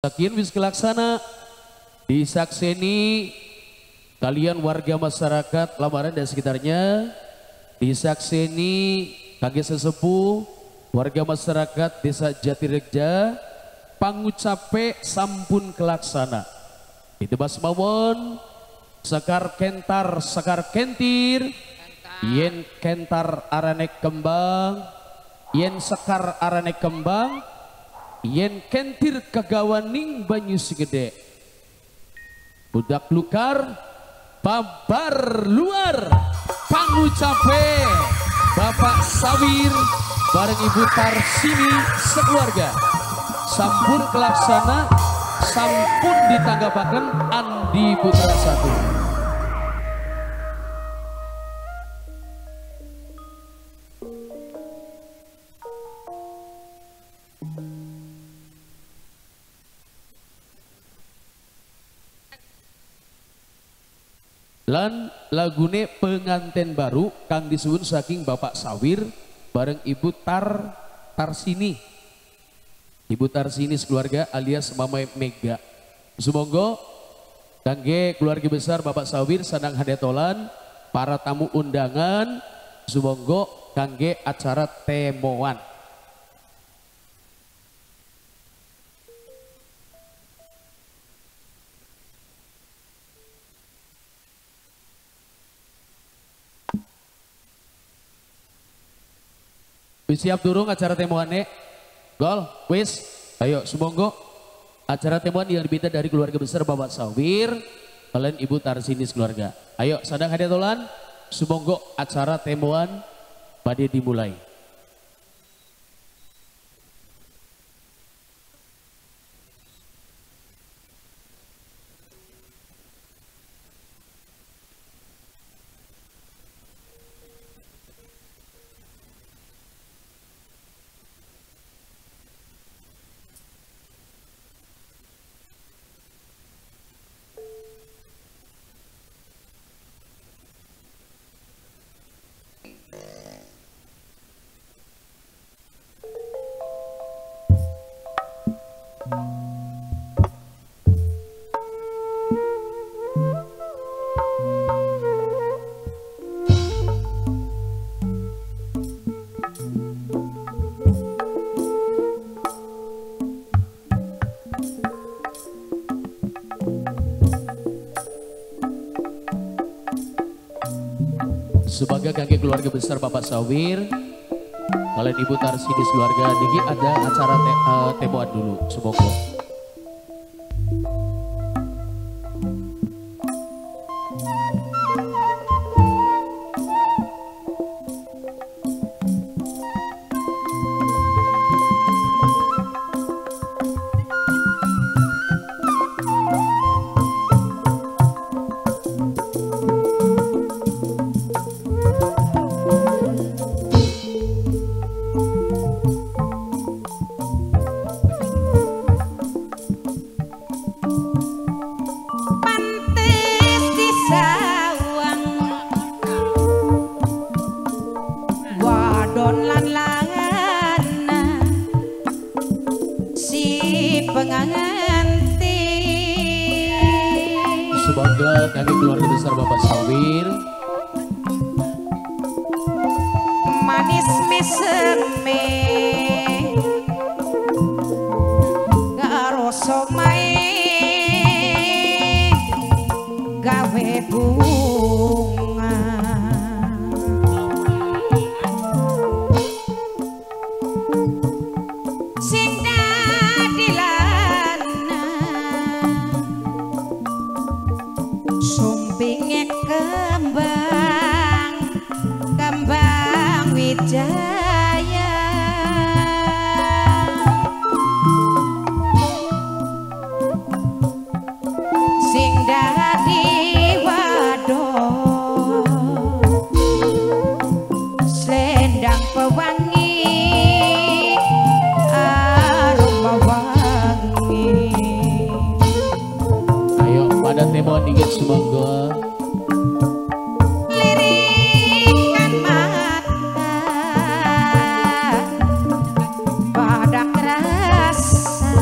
Sakin wis kelaksana disakseni kalian warga masyarakat Lamaran dan sekitarnya, disakseni kage sesepuh warga masyarakat Desa Jatireja pangucape sampun kelaksana itu bas mawon sekar kentar sekar kentir yen kentar arane kembang yen sekar arane kembang yen kentir kagawaning banyu segede budak lukar babar luar pangucape Bapak Sawir bareng Ibu Tarsini sekeluarga sampun kelaksana sampun ditanggapaken Andi Putra 1. Lan lagune pengantin baru kang disuwun saking Bapak Sawir bareng Ibu Tarsini. Ibu Tarsini sekeluarga alias Mama Mega. Sumangga kangge keluarga besar Bapak Sawir sadang hadetolan para tamu undangan sumangga kangge acara temoan. Wis siap durung acara temuannya? Gol, wis, ayo sumonggo acara temuan yang dibinta dari keluarga besar Bapak Sawir kalian Ibu Tarsini keluarga. Ayo sadang hadetolan sumonggo acara temuan pada dimulai. Sebagai kakek keluarga besar Bapak Sawir kalian Ibu Tarsini keluarga niki ada acara temuan dulu semoga. Semoga kami keluarga besar Bapak Sawir manis meseme karo somae gawe bunga sing dadilan sumpinge kembang wijaya sing dadi wadon selendang pewangi aroma wangi. ayo pada temuan dikit semoga lirikan mata pada kerasa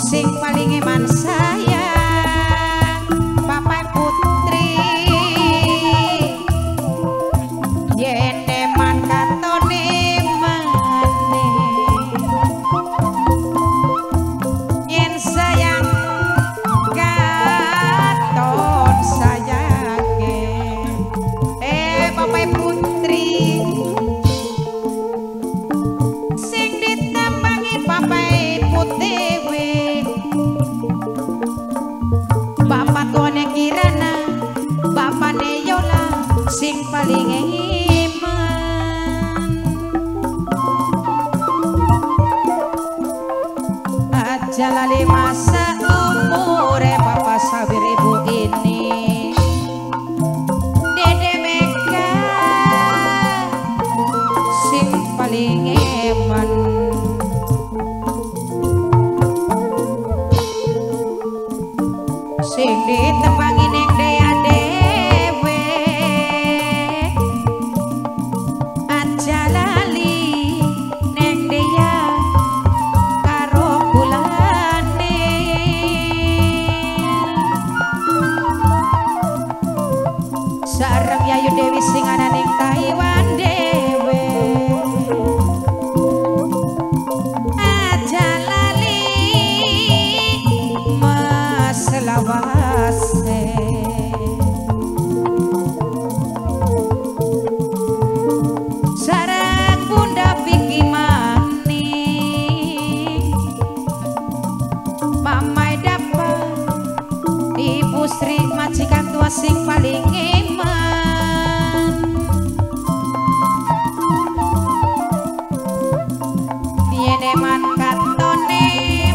sing paling eman sayang Bapak Putri yen eman katone maneh yen sayang katon sayange Bapak Putri sing ditambangi Bapak Putih Bapak tuane Kirana Bapak Neyola sing paling iman aja lali masa umure Bapak Sawir ibu ini Dede Mega sing paling iman sing ditepangi ning dea dewe aja lali ning dea karo kulane sareng Yayu Dewi sing ana ning Taiwan dewe aja lali selawase sareng Bunda Vicky Maning Mamai dapat Ibu Sri majikan tua sing paling iman yen eman katone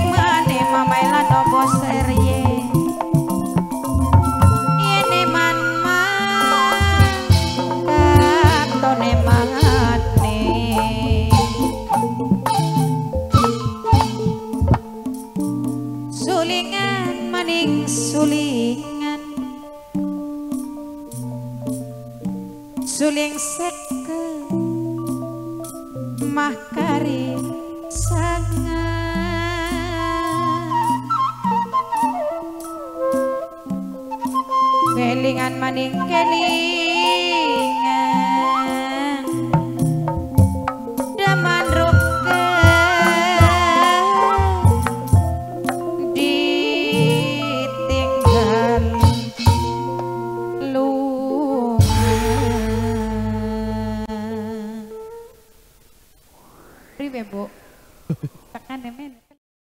mane Mamai lan opo serye sulingan maning sulingan suling seke mahkari sangat kelingan maning kelingan daman ruke ditinggal lunga priwe Bu